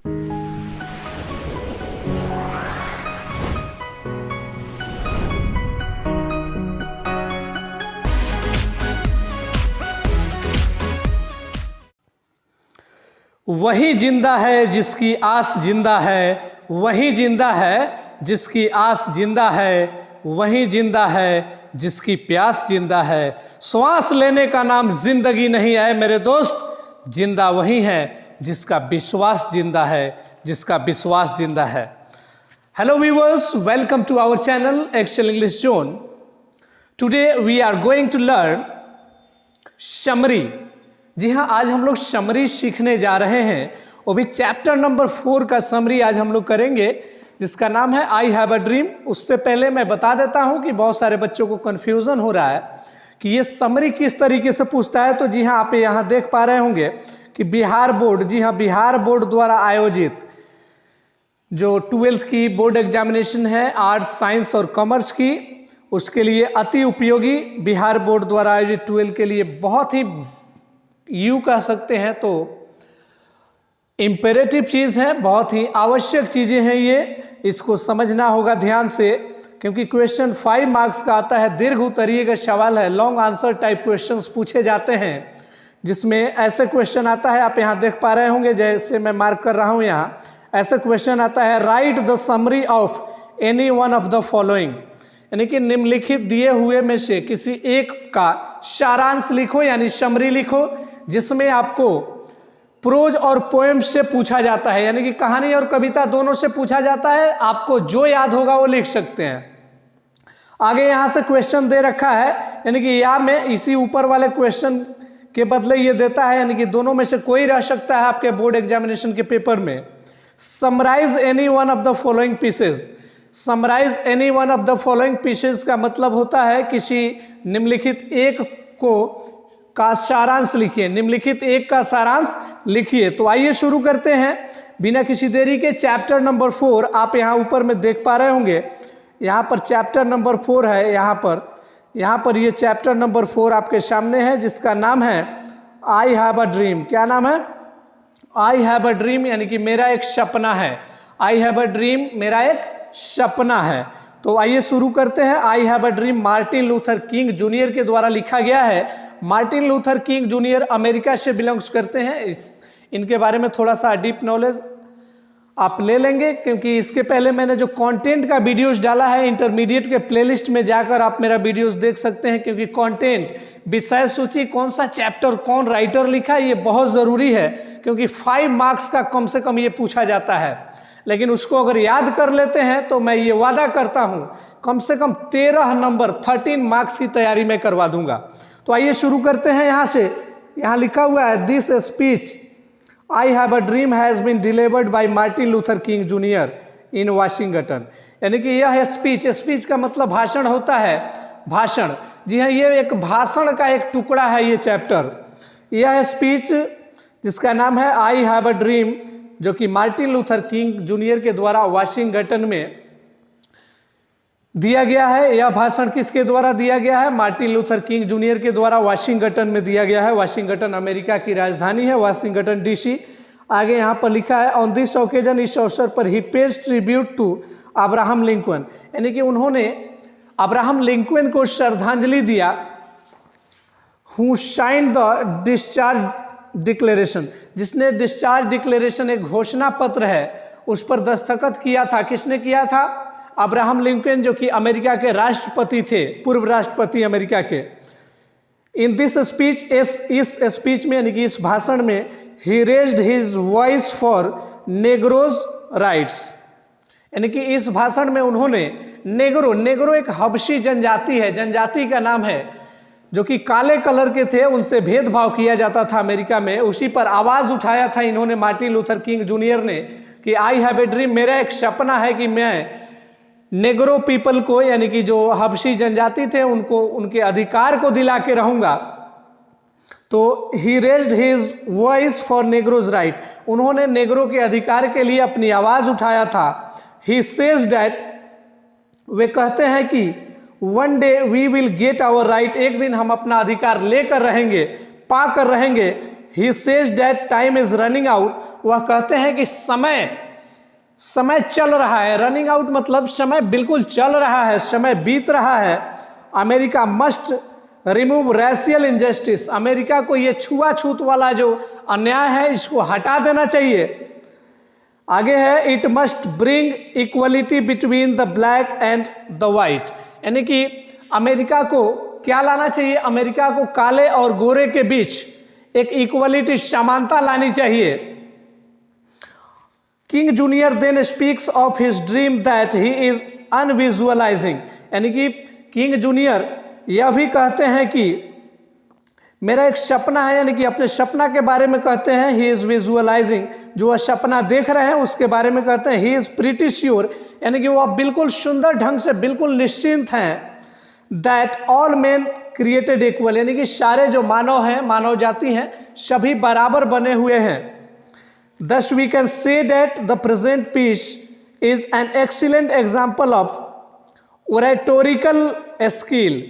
वही जिंदा है जिसकी आस जिंदा है, वही जिंदा है जिसकी आस जिंदा है, वही जिंदा है जिसकी प्यास जिंदा है। श्वास लेने का नाम जिंदगी नहीं है मेरे दोस्त, जिंदा वही है जिसका विश्वास जिंदा है, जिसका विश्वास जिंदा है। Hello viewers, welcome to our channel Excel English Zone. Today we are going to learn summary. जी हाँ, आज हम लोग समरी सीखने जा रहे हैं, वो भी चैप्टर नंबर 4 का समरी आज हम लोग करेंगे, जिसका नाम है आई हैव अ ड्रीम। उससे पहले मैं बता देता हूँ कि बहुत सारे बच्चों को कन्फ्यूज़न हो रहा है कि ये समरी किस तरीके से पूछता है। तो जी हाँ, आप यहाँ देख पा रहे होंगे कि बिहार बोर्ड, जी हाँ, बिहार बोर्ड द्वारा आयोजित जो 12th की बोर्ड एग्जामिनेशन है आर्ट्स, साइंस और कॉमर्स की, उसके लिए अति उपयोगी बिहार बोर्ड द्वारा आयोजित 12 के लिए बहुत ही यूँ कह सकते हैं तो इम्पेरेटिव चीज़ है, बहुत ही आवश्यक चीज़ें हैं ये, इसको समझना होगा ध्यान से, क्योंकि क्वेश्चन 5 मार्क्स का आता है, दीर्घ उत्तरीय का सवाल है, लॉन्ग आंसर टाइप क्वेश्चंस पूछे जाते हैं, जिसमें ऐसे क्वेश्चन आता है, आप यहाँ देख पा रहे होंगे, जैसे मैं मार्क कर रहा हूँ यहाँ, ऐसा क्वेश्चन आता है, right the summary of any one of the following, यानी कि निम्नलिखित दिए हुए में से किसी एक का सारांश लिखो, यानी समरी लिखो, जिसमें आपको प्रोज और पोएम से पूछा जाता है, यानी कि कहानी और कविता दोनों से पूछा जाता है। आपको जो याद होगा वो लिख सकते हैं। आगे यहाँ से क्वेश्चन दे रखा है, यानी कि या में इसी ऊपर वाले क्वेश्चन के बदले ये देता है, यानी कि दोनों में से कोई रह सकता है आपके बोर्ड एग्जामिनेशन के पेपर में। Summarise any one of the following pieces. Summarise any one of the following pieces का मतलब होता है किसी निम्नलिखित एक को का सारांश लिखिए, निम्नलिखित एक का सारांश लिखिए। तो आइए शुरू करते हैं बिना किसी देरी के। चैप्टर नंबर 4 आप यहाँ ऊपर में देख पा रहे होंगे, यहाँ पर चैप्टर नंबर 4 है, यहाँ पर ये चैप्टर नंबर 4 आपके सामने है, जिसका नाम है आई हैव अ ड्रीम। क्या नाम है? आई हैव अ ड्रीम, यानी कि मेरा एक सपना है। आई हैव अ ड्रीम मेरा एक सपना है। तो आइए शुरू करते हैं। आई have a dream Martin Luther King junior के द्वारा लिखा गया है। Martin Luther King junior America से बिलोंग्स करते हैं। इनके बारे में थोड़ा सा डीप नॉलेज आप ले लेंगे, क्योंकि इसके पहले मैंने जो कंटेंट का वीडियोस डाला है इंटरमीडिएट के प्लेलिस्ट में जाकर आप मेरा वीडियोस देख सकते हैं, क्योंकि कंटेंट, विषय सूची, कौन सा चैप्टर कौन राइटर लिखा, ये बहुत ज़रूरी है, क्योंकि 5 मार्क्स का कम से कम ये पूछा जाता है। लेकिन उसको अगर याद कर लेते हैं तो मैं ये वादा करता हूँ कम से कम 13 नंबर 13 मार्क्स की तैयारी मैं करवा दूंगा। तो आइए शुरू करते हैं यहाँ से। यहाँ लिखा हुआ है, this speech I have a dream has been delivered by Martin Luther King junior in Washington. यानी कि यह स्पीच, स्पीच का मतलब भाषण होता है, भाषण। जी हाँ, ये एक भाषण का एक टुकड़ा है ये चैप्टर। यह स्पीच जिसका नाम है आई हैव अ ड्रीम, जो कि मार्टिन लूथर किंग जूनियर के द्वारा वाशिंगटन में दिया गया है। यह भाषण किसके द्वारा दिया गया है? मार्टिन लूथर किंग जूनियर के द्वारा वाशिंगटन में दिया गया है। वाशिंगटन अमेरिका की राजधानी है, वाशिंगटन डीसी। आगे यहाँ पर लिखा है, ऑन दिस ओकेजन, इस अवसर पर he pays tribute to Abraham Lincoln, यानी कि उन्होंने अब्राहम लिंकन को श्रद्धांजलि दिया। Who signed the discharge declaration, जिसने डिस्चार्ज डिक्लेरेशन एक घोषणा पत्र है उस पर दस्तखत किया था। किसने किया था? अब्राहम लिंकन, जो कि अमेरिका के राष्ट्रपति थे, पूर्व राष्ट्रपति अमेरिका के। इन दिस स्पीच, इस स्पीच में, यानी कि इस भाषण में, he raised his voice for Negroes rights, यानी कि इस भाषण में उन्होंने नेग्रो एक हबशी जनजाति है, जनजाति का नाम है, जो कि काले कलर के थे, उनसे भेदभाव किया जाता था अमेरिका में, उसी पर आवाज उठाया था इन्होंने, मार्टिन लूथर किंग जूनियर ने, कि आई हैव ए ड्रीम, मेरा एक सपना है कि मैं नेग्रो पीपल को, यानी कि जो हबशी जनजाति थे, उनको उनके अधिकार को दिला के रहूंगा। तो he raised his voice for Negroes right, उन्होंने नेग्रो के अधिकार के लिए अपनी आवाज उठाया था। ही सेज दैट, वे कहते हैं कि one day we will get our right, एक दिन हम अपना अधिकार लेकर रहेंगे, पाकर रहेंगे। He says that time is running out, वह कहते हैं कि समय चल रहा है। रनिंग आउट मतलब समय बिल्कुल चल रहा है, समय बीत रहा है। America must remove racial injustice, America को ये छुआछूत वाला जो अन्याय है इसको हटा देना चाहिए। आगे है it must bring equality between the black and the white, यानी कि अमेरिका को क्या लाना चाहिए, अमेरिका को काले और गोरे के बीच एक इक्वलिटी, समानता लानी चाहिए। King Junior then speaks of his dream that he is unvisualising, यानी कि किंग जूनियर यह भी कहते हैं कि मेरा एक सपना है, यानी कि अपने सपना के बारे में कहते हैं। ही इज विजुअलाइजिंग, जो वह सपना देख रहे हैं उसके बारे में कहते हैं। ही इज प्रीटी श्योर, यानी कि वह बिल्कुल सुंदर ढंग से बिल्कुल निश्चिंत हैं। That all main created equal, यानी कि सारे जो मानव हैं, मानव जाति हैं, सभी बराबर बने हुए हैं। Thus we can say that the present piece is an excellent example of oratorical skill।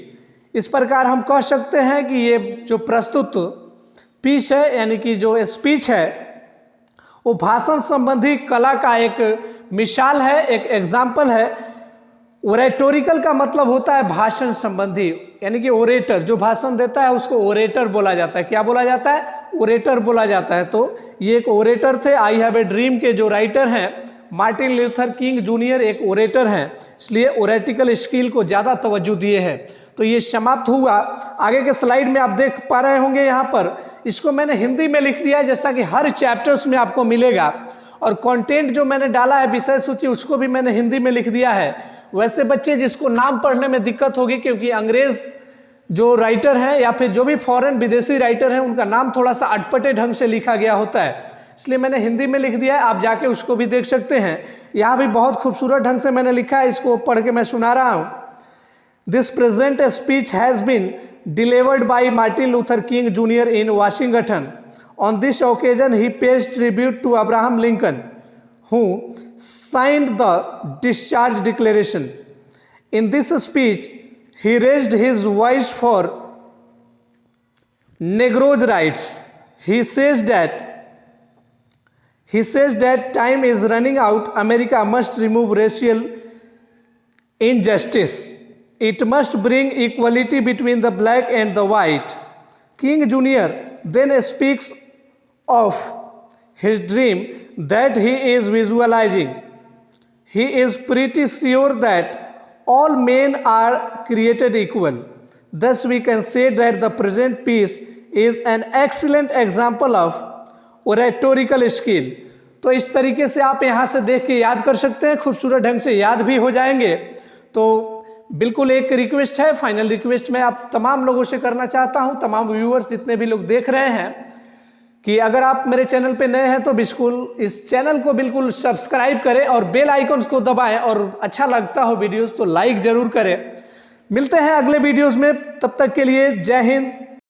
इस प्रकार हम कह सकते हैं कि ये जो प्रस्तुत पीस है, यानी कि जो स्पीच है, वो भाषण संबंधी कला का एक मिसाल है, एक एग्जाम्पल है। ओरेटोरिकल का मतलब होता है भाषण संबंधी, यानी कि ओरेटर जो भाषण देता है उसको ओरेटर बोला जाता है। क्या बोला जाता है? ओरेटर बोला जाता है। तो ये एक ओरेटर थे। आई हैव ए ड्रीम के जो राइटर हैं मार्टिन लूथर किंग जूनियर एक ओरेटर हैं, इसलिए ओरेटिकल स्किल को ज़्यादा तवज्जो दिए हैं। तो ये समाप्त हुआ। आगे के स्लाइड में आप देख पा रहे होंगे, यहाँ पर इसको मैंने हिंदी में लिख दिया है, जैसा कि हर चैप्टर्स में आपको मिलेगा। और कंटेंट जो मैंने डाला है विषय सूची, उसको भी मैंने हिंदी में लिख दिया है। वैसे बच्चे जिसको नाम पढ़ने में दिक्कत होगी, क्योंकि अंग्रेज जो राइटर हैं या फिर जो भी फॉरेन विदेशी राइटर हैं उनका नाम थोड़ा सा अटपटे ढंग से लिखा गया होता है, इसलिए मैंने हिंदी में लिख दिया है। आप जाके उसको भी देख सकते हैं। यहाँ भी बहुत खूबसूरत ढंग से मैंने लिखा है, इसको पढ़ के मैं सुना रहा हूँ। This present speech has been delivered by Martin Luther King junior in Washington. On this occasion, he pays tribute to Abraham Lincoln, who signed the Discharge Declaration. In this speech, he raised his voice for Negroes' rights. He says that time is running out. America must remove racial injustice. It must bring equality between the black and the white. King Jr. then speaks of his dream that he is visualizing. He is pretty sure that all men are created equal. Thus we can say that the present piece is an excellent example of oratorical skill. तो इस तरीके से आप यहाँ से देख के याद कर सकते हैं, खूबसूरत ढंग से याद भी हो जाएंगे। तो बिल्कुल एक रिक्वेस्ट है, फाइनल रिक्वेस्ट मैं आप तमाम लोगों से करना चाहता हूँ, तमाम व्यूअर्स जितने भी लोग देख रहे हैं, कि अगर आप मेरे चैनल पे नए हैं तो बिल्कुल इस चैनल को बिल्कुल सब्सक्राइब करें और बेल आइकन्स को दबाएं, और अच्छा लगता हो वीडियोस तो लाइक जरूर करें। मिलते हैं अगले वीडियोस में, तब तक के लिए जय हिंद,